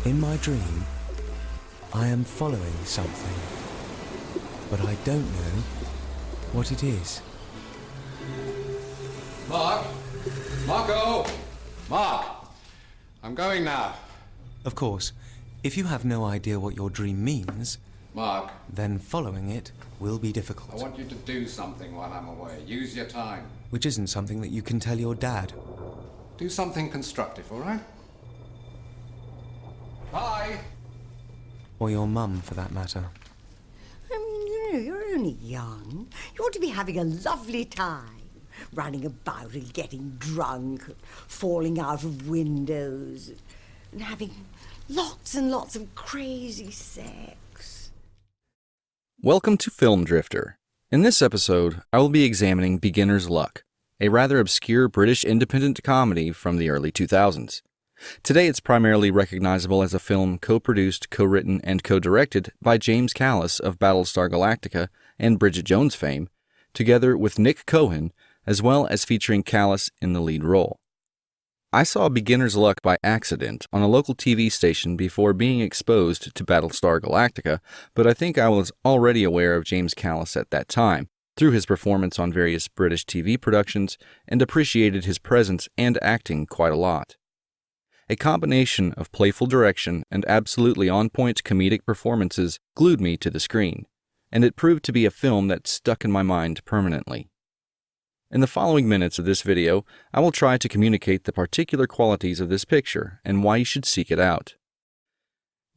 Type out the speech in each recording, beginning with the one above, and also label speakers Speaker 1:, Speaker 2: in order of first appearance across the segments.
Speaker 1: In my dream, I am following something, but I don't know what it is.
Speaker 2: Mark! Marco! Mark! I'm going now.
Speaker 1: Of course, if you have no idea what your dream means,
Speaker 2: Mark,
Speaker 1: then following it will be
Speaker 2: I
Speaker 1: difficult.
Speaker 2: want you to do something while I'm away. Use your time.
Speaker 1: Which isn't something that you can tell your dad.
Speaker 2: Do something constructive, all right? Bye!
Speaker 1: Or your mum, for that matter.
Speaker 3: You're only young. You ought to be having a lovely time. Running about and getting drunk, falling out of windows, and having lots and lots of crazy sex.
Speaker 4: Welcome to Film Drifter. In this episode, I will be examining Beginner's Luck, a rather obscure British independent comedy from the early 2000s. Today it's primarily recognizable as a film co-produced, co-written, and co-directed by James Callis of Battlestar Galactica and Bridget Jones fame, together with Nick Cohen, as well as featuring Callis in the lead role. I saw Beginner's Luck by accident on a local TV station before being exposed to Battlestar Galactica, but I think I was already aware of James Callis at that time, through his performance on various British TV productions, and appreciated his presence and acting quite a lot. A combination of playful direction and absolutely on-point comedic performances glued me to the screen, and it proved to be a film that stuck in my mind permanently. In the following minutes of this video, I will try to communicate the particular qualities of this picture and why you should seek it out.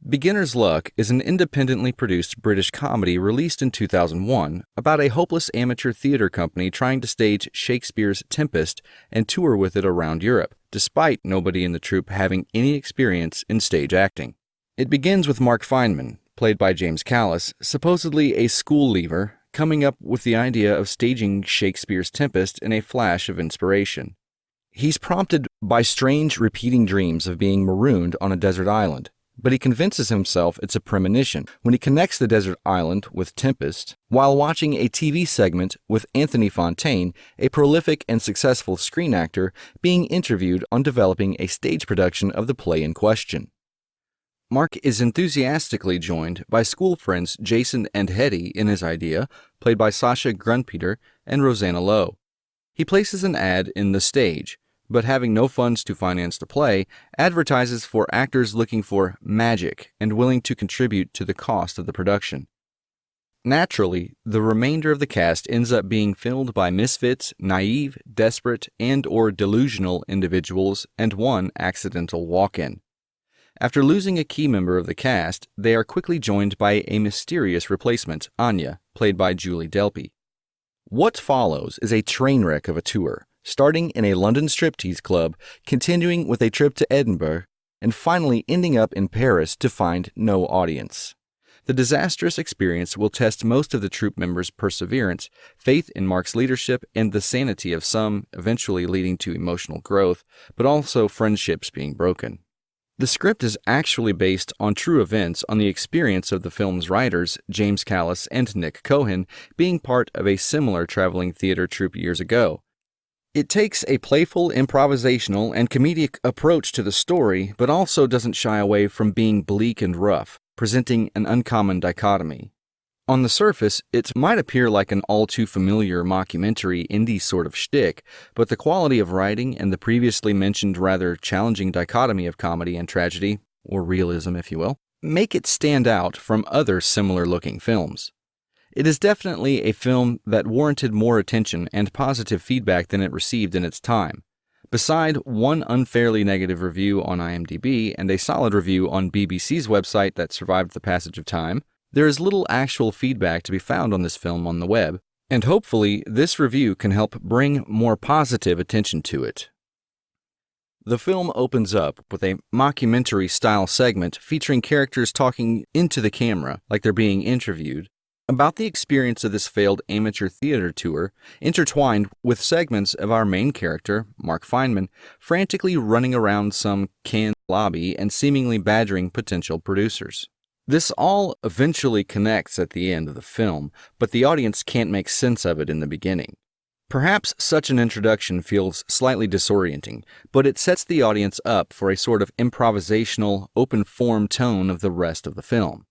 Speaker 4: Beginner's Luck is an independently produced British comedy released in 2001 about a hopeless amateur theater company trying to stage Shakespeare's Tempest and tour with it around Europe, despite nobody in the troupe having any experience in stage acting. It begins with Mark Feynman, played by James Callis, supposedly a school leaver, coming up with the idea of staging Shakespeare's Tempest in a flash of inspiration. He's prompted by strange repeating dreams of being marooned on a desert island, but he convinces himself it's a premonition when he connects the desert island with Tempest while watching a TV segment with Anthony Fontaine, a prolific and successful screen actor, being interviewed on developing a stage production of the play in question. Mark is enthusiastically joined by school friends Jason and Hetty in his idea, played by Sasha Grunpeter and Rosanna Lowe. He places an ad in The Stage, but having no funds to finance the play, advertises for actors looking for magic and willing to contribute to the cost of the production. Naturally, the remainder of the cast ends up being filled by misfits, naive, desperate, and/or delusional individuals, and one accidental walk-in. After losing a key member of the cast, they are quickly joined by a mysterious replacement, Anya, played by Julie Delpy. What follows is a train wreck of a tour, starting in a London striptease club, continuing with a trip to Edinburgh, and finally ending up in Paris to find no audience. The disastrous experience will test most of the troupe members' perseverance, faith in Mark's leadership, and the sanity of some, eventually leading to emotional growth, but also friendships being broken. The script is actually based on true events on the experience of the film's writers, James Callis and Nick Cohen, being part of a similar traveling theater troupe years ago. It takes a playful, improvisational, and comedic approach to the story, but also doesn't shy away from being bleak and rough, presenting an uncommon dichotomy. On the surface, it might appear like an all-too-familiar mockumentary indie sort of shtick, but the quality of writing and the previously mentioned rather challenging dichotomy of comedy and tragedy, or realism if you will, make it stand out from other similar-looking films. It is definitely a film that warranted more attention and positive feedback than it received in its time. Beside one unfairly negative review on IMDb and a solid review on BBC's website that survived the passage of time, there is little actual feedback to be found on this film on the web, and hopefully this review can help bring more positive attention to it. The film opens up with a mockumentary-style segment featuring characters talking into the camera like they're being interviewed about the experience of this failed amateur theater tour, intertwined with segments of our main character, Mark Feynman, frantically running around some canned lobby and seemingly badgering potential producers. This all eventually connects at the end of the film, but the audience can't make sense of it in the beginning. Perhaps such an introduction feels slightly disorienting, but it sets the audience up for a sort of improvisational, open-form tone of the rest of the film.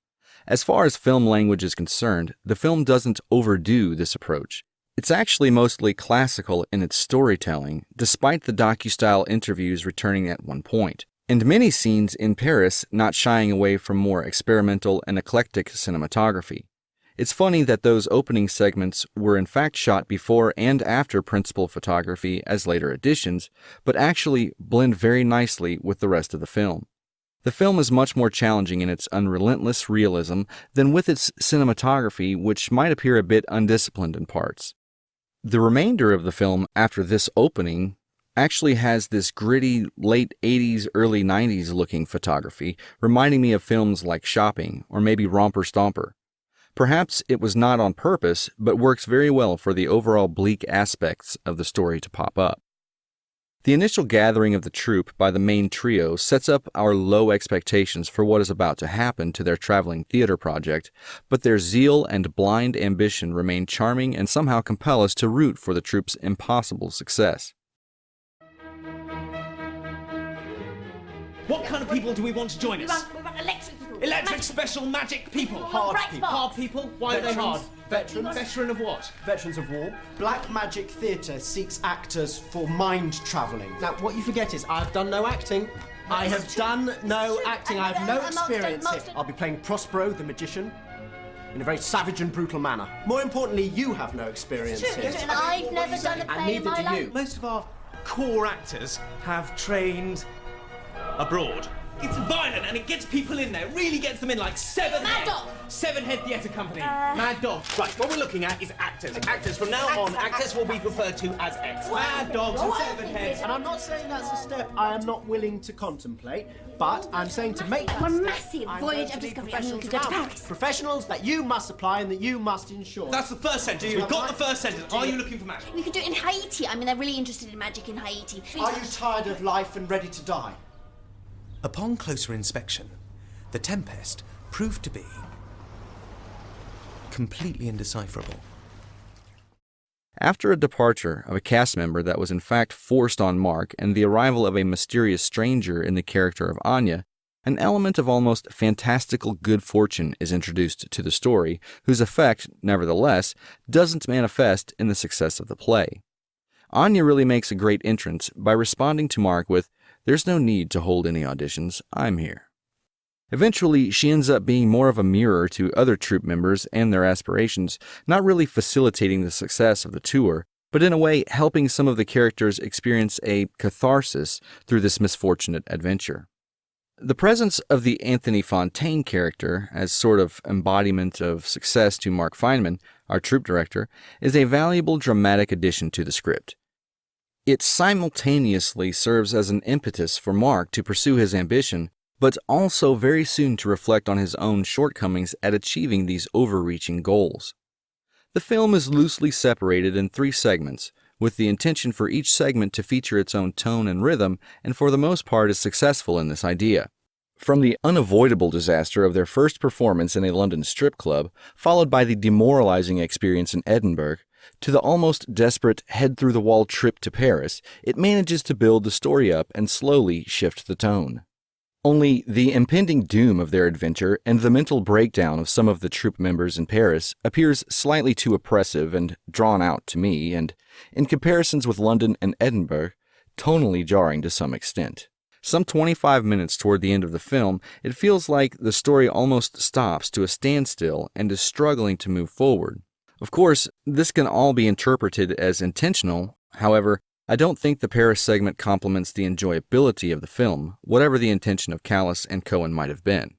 Speaker 4: As far as film language is concerned, the film doesn't overdo this approach. It's actually mostly classical in its storytelling, despite the docu-style interviews returning at one point, and many scenes in Paris not shying away from more experimental and eclectic cinematography. It's funny that those opening segments were in fact shot before and after principal photography as later additions, but actually blend very nicely with the rest of the film. The film is much more challenging in its unrelentless realism than with its cinematography, which might appear a bit undisciplined in parts. The remainder of the film after this opening actually has this gritty late 80s, early 90s looking photography, reminding me of films like Shopping or maybe Romper Stomper. Perhaps it was not on purpose, but works very well for the overall bleak aspects of the story to pop up. The initial gathering of the troupe by the main trio sets up our low expectations for what is about to happen to their traveling theater project, but their zeal and blind ambition remain charming and somehow compel us to root for the troupe's impossible success.
Speaker 5: What kind of people do we want to join us?
Speaker 6: We want electric people.
Speaker 5: Electric special magic people.
Speaker 6: Hard people.
Speaker 5: Hard people? Why are they hard?
Speaker 7: Veterans.
Speaker 5: Veteran of what?
Speaker 7: Veterans of war. Black Magic Theatre seeks actors for mind travelling. Now, what you forget is I have done no acting. I have done no acting. I have no experience here. I'll be playing Prospero, the magician, in a very savage and brutal manner. More importantly, you have no experience here.
Speaker 6: And I've never done a
Speaker 7: And
Speaker 6: play in
Speaker 7: neither
Speaker 6: my
Speaker 7: do
Speaker 6: life.
Speaker 7: you.
Speaker 5: Most of our core actors have trained abroad. It's violent and it gets people in there. It really gets them in like Seven
Speaker 6: Mad
Speaker 5: Head.
Speaker 6: Dog.
Speaker 5: Seven Head Theatre Company. Mad Dog. Right, what we're looking at is actors. Actors from now on, actors will be referred to as X. Mad Dogs and Seven Heads.
Speaker 7: And I'm not saying that's a step I am not willing to contemplate, but I'm saying to make that
Speaker 6: One
Speaker 7: step,
Speaker 6: massive
Speaker 7: I'm
Speaker 6: voyage
Speaker 7: going
Speaker 6: of
Speaker 7: to need
Speaker 6: discovery. I mean, we
Speaker 7: professionals
Speaker 6: could go to
Speaker 7: around.
Speaker 6: Paris.
Speaker 7: Professionals that you must apply and that you must ensure.
Speaker 5: That's the first sentence. We've got the first sentence. Are you looking for magic?
Speaker 6: We could do it in Haiti. I mean, they're really interested in magic in Haiti.
Speaker 7: Are you tired of life and ready to die?
Speaker 1: Upon closer inspection, the Tempest proved to be completely indecipherable.
Speaker 4: After a departure of a cast member that was in fact forced on Mark and the arrival of a mysterious stranger in the character of Anya, an element of almost fantastical good fortune is introduced to the story, whose effect, nevertheless, doesn't manifest in the success of the play. Anya really makes a great entrance by responding to Mark with, "There's no need to hold any auditions, I'm here." Eventually, she ends up being more of a mirror to other troupe members and their aspirations, not really facilitating the success of the tour, but in a way helping some of the characters experience a catharsis through this misfortunate adventure. The presence of the Anthony Fontaine character as sort of embodiment of success to Mark Feynman, our troupe director, is a valuable dramatic addition to the script. It simultaneously serves as an impetus for Mark to pursue his ambition, but also very soon to reflect on his own shortcomings at achieving these overreaching goals. The film is loosely separated in 3 segments, with the intention for each segment to feature its own tone and rhythm, and for the most part is successful in this idea. From the unavoidable disaster of their first performance in a London strip club, followed by the demoralizing experience in Edinburgh, to the almost desperate head-through-the-wall trip to Paris, it manages to build the story up and slowly shift the tone. Only the impending doom of their adventure and the mental breakdown of some of the troupe members in Paris appears slightly too oppressive and drawn out to me, and, in comparisons with London and Edinburgh, tonally jarring to some extent. Some 25 minutes toward the end of the film, it feels like the story almost stops to a standstill and is struggling to move forward. Of course, this can all be interpreted as intentional. However, I don't think the Paris segment complements the enjoyability of the film, whatever the intention of Callis and Cohen might have been.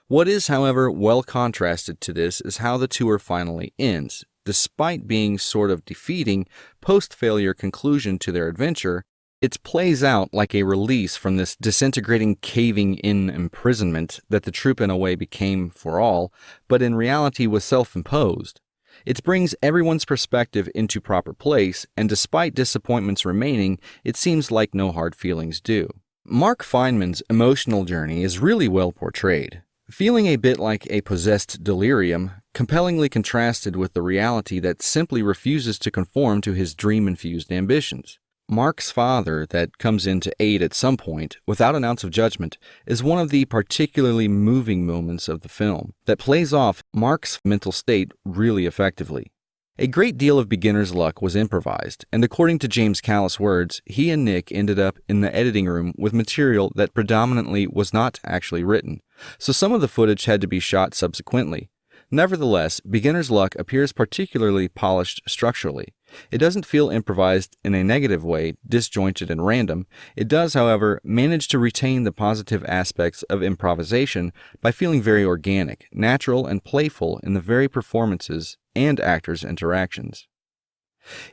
Speaker 4: What is, however, well contrasted to this is how the tour finally ends. Despite being sort of defeating post-failure conclusion to their adventure, it plays out like a release from this disintegrating caving-in imprisonment that the troupe in a way became for all, but in reality was self-imposed. It brings everyone's perspective into proper place, and despite disappointments remaining, it seems like no hard feelings do. Mark Feynman's emotional journey is really well portrayed. Feeling a bit like a possessed delirium, compellingly contrasted with the reality that simply refuses to conform to his dream-infused ambitions. Mark's father, that comes in to aid at some point, without an ounce of judgment, is one of the particularly moving moments of the film that plays off Mark's mental state really effectively. A great deal of beginner's luck was improvised, and according to James Callis' words, he and Nick ended up in the editing room with material that predominantly was not actually written, so some of the footage had to be shot subsequently. Nevertheless, Beginner's Luck appears particularly polished structurally. It doesn't feel improvised in a negative way, disjointed and random. It does, however, manage to retain the positive aspects of improvisation by feeling very organic, natural, and playful in the very performances and actors' interactions.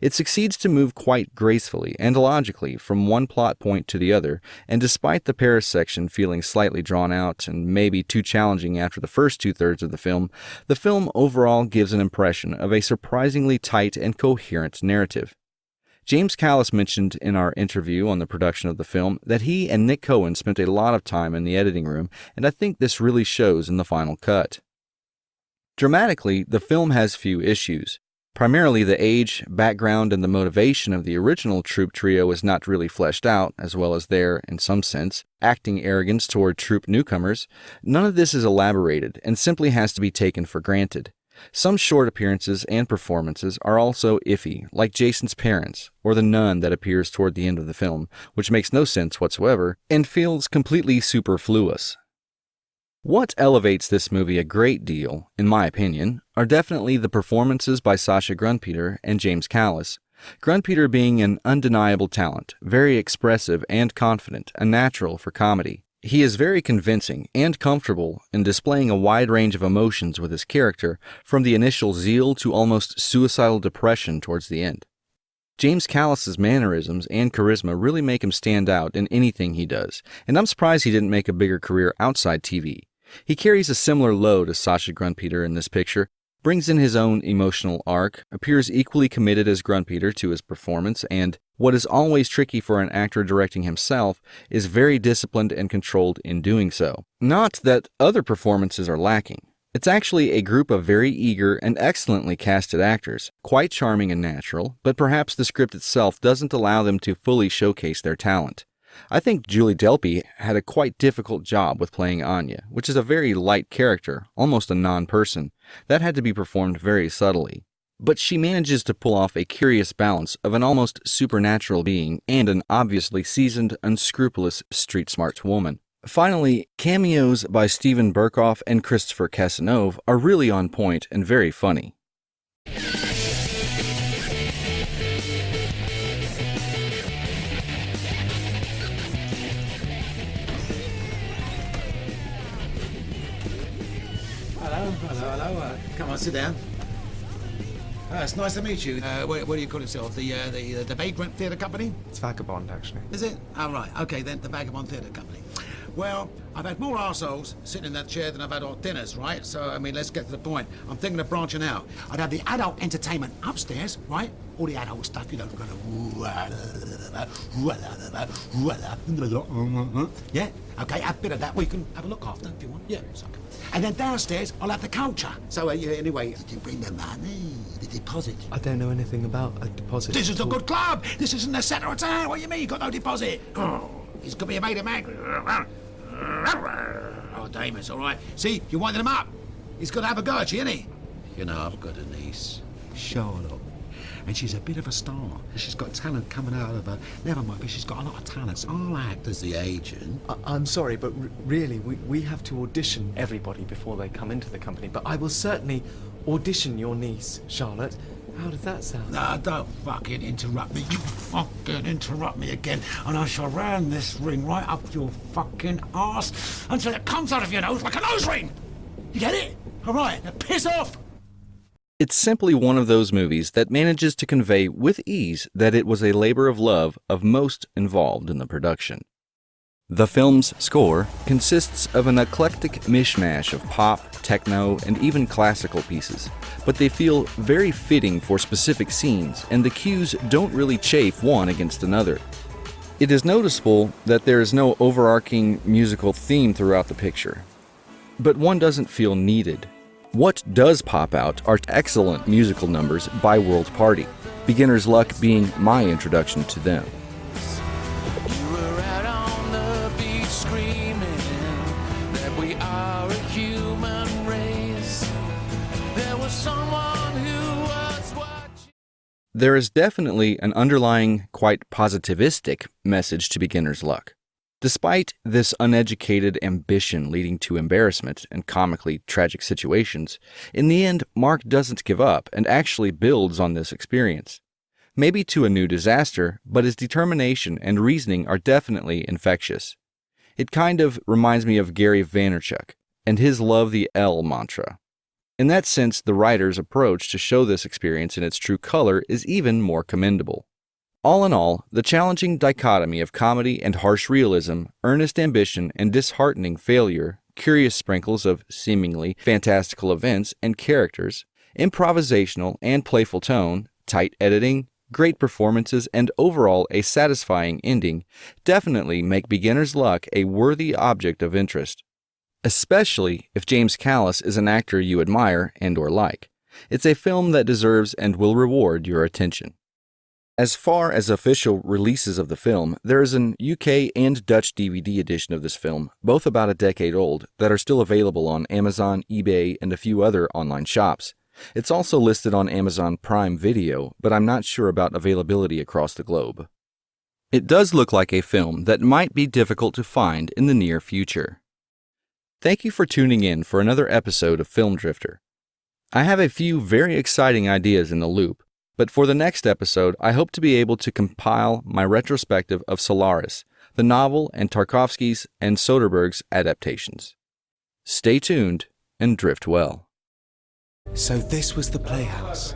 Speaker 4: It succeeds to move quite gracefully and logically from one plot point to the other, and despite the Paris section feeling slightly drawn out and maybe too challenging after the first two-thirds of the film overall gives an impression of a surprisingly tight and coherent narrative. James Callis mentioned in our interview on the production of the film that he and Nick Cohen spent a lot of time in the editing room, and I think this really shows in the final cut. Dramatically, the film has few issues. Primarily, the age, background, and the motivation of the original troupe trio is not really fleshed out, as well as their, in some sense, acting arrogance toward troupe newcomers. None of this is elaborated, and simply has to be taken for granted. Some short appearances and performances are also iffy, like Jason's parents, or the nun that appears toward the end of the film, which makes no sense whatsoever, and feels completely superfluous. What elevates this movie a great deal, in my opinion, are definitely the performances by Sacha Grunpeter and James Callis. Grunpeter being an undeniable talent, very expressive and confident, a natural for comedy. He is very convincing and comfortable in displaying a wide range of emotions with his character, from the initial zeal to almost suicidal depression towards the end. James Callis' mannerisms and charisma really make him stand out in anything he does, and I'm surprised he didn't make a bigger career outside TV. He carries a similar load as Sacha Grunpeter in this picture, brings in his own emotional arc, appears equally committed as Grunpeter to his performance, and, what is always tricky for an actor directing himself, is very disciplined and controlled in doing so. Not that other performances are lacking. It's actually a group of very eager and excellently casted actors, quite charming and natural, but perhaps the script itself doesn't allow them to fully showcase their talent. I think Julie Delpy had a quite difficult job with playing Anya, which is a very light character, almost a non-person. That had to be performed very subtly. But she manages to pull off a curious balance of an almost supernatural being and an obviously seasoned, unscrupulous, street-smart woman. Finally, cameos by Steven Berkoff and Christopher Casanova are really on point and very funny.
Speaker 8: Hello. Come on, sit down. It's nice to meet you. What do you call yourself? The Vagrant Theatre Company?
Speaker 9: It's Vagabond, actually.
Speaker 8: Is it? Oh, right. Okay, then, the Vagabond Theatre Company. Well, I've had more arseholes sitting in that chair than I've had hot dinners, right? So, I mean, let's get to the point. I'm thinking of branching out. I'd have the adult entertainment upstairs, right? All the adult stuff, you know, kind of... Yeah? Okay, have a bit of that. We can have a look after if you want. Yeah, it's okay. And then downstairs, I'll have the culture. So, yeah, anyway, did you bring the money? The deposit?
Speaker 9: I don't know anything about a deposit.
Speaker 8: This is a good club. This isn't the centre of town. What do you mean you got no deposit? Oh, he's got to be a made of man. Oh, Damon's all right. See, you're winding him up. He's got to have a go at you, isn't he? You know, I've got a niece, Charlotte. And she's a bit of a star. She's got talent coming out of her. Never mind, but she's got a lot of talents. I'll act as the agent.
Speaker 9: I'm sorry, but really, we have to audition everybody before they come into the company. But I will certainly audition your niece, Charlotte. How does that sound?
Speaker 8: No, don't fucking interrupt me. You fucking interrupt me again, and I shall ram this ring right up your fucking arse until it comes out of your nose like a nose ring. You get it? All right, now piss off.
Speaker 4: It's simply one of those movies that manages to convey with ease that it was a labor of love of most involved in the production. The film's score consists of an eclectic mishmash of pop, techno, and even classical pieces, but they feel very fitting for specific scenes, and the cues don't really chafe one against another. It is noticeable that there is no overarching musical theme throughout the picture, but one doesn't feel needed. What does pop out are excellent musical numbers by World Party, Beginner's Luck being my introduction to them.
Speaker 10: You were out on the beach screaming that we are a human race. There was someone who was watching.
Speaker 4: There is definitely an underlying, quite positivistic message to Beginner's Luck. Despite this uneducated ambition leading to embarrassment and comically tragic situations, in the end, Mark doesn't give up and actually builds on this experience. Maybe to a new disaster, but his determination and reasoning are definitely infectious. It kind of reminds me of Gary Vaynerchuk and his love the L mantra. In that sense, the writer's approach to show this experience in its true color is even more commendable. All in all, the challenging dichotomy of comedy and harsh realism, earnest ambition and disheartening failure, curious sprinkles of seemingly fantastical events and characters, improvisational and playful tone, tight editing, great performances, and overall a satisfying ending definitely make Beginner's Luck a worthy object of interest. Especially if James Callis is an actor you admire and/or like. It's a film that deserves and will reward your attention. As far as official releases of the film, there is an UK and Dutch DVD edition of this film, both about a decade old, that are still available on Amazon, eBay, and a few other online shops. It's also listed on Amazon Prime Video, but I'm not sure about availability across the globe. It does look like a film that might be difficult to find in the near future. Thank you for tuning in for another episode of Film Drifter. I have a few very exciting ideas in the loop, but for the next episode, I hope to be able to compile my retrospective of Solaris, the novel, and Tarkovsky's and Soderbergh's adaptations. Stay tuned and drift well.
Speaker 1: So this was the Playhouse.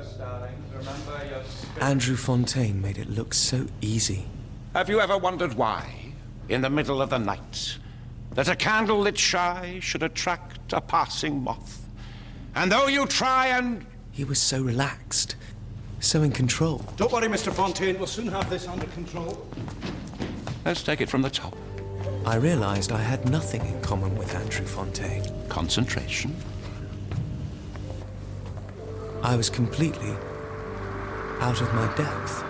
Speaker 1: Andrew Fontaine made it look so easy.
Speaker 8: Have you ever wondered why, in the middle of the night, that a candle lit shy should attract a passing moth? And though you try and...
Speaker 1: He was so relaxed, so in control.
Speaker 5: Don't worry, Mr. Fontaine. We'll soon have this under control.
Speaker 8: Let's take it from the top.
Speaker 1: I realized I had nothing in common with Andrew Fontaine.
Speaker 8: Concentration.
Speaker 1: I was completely out of my depth.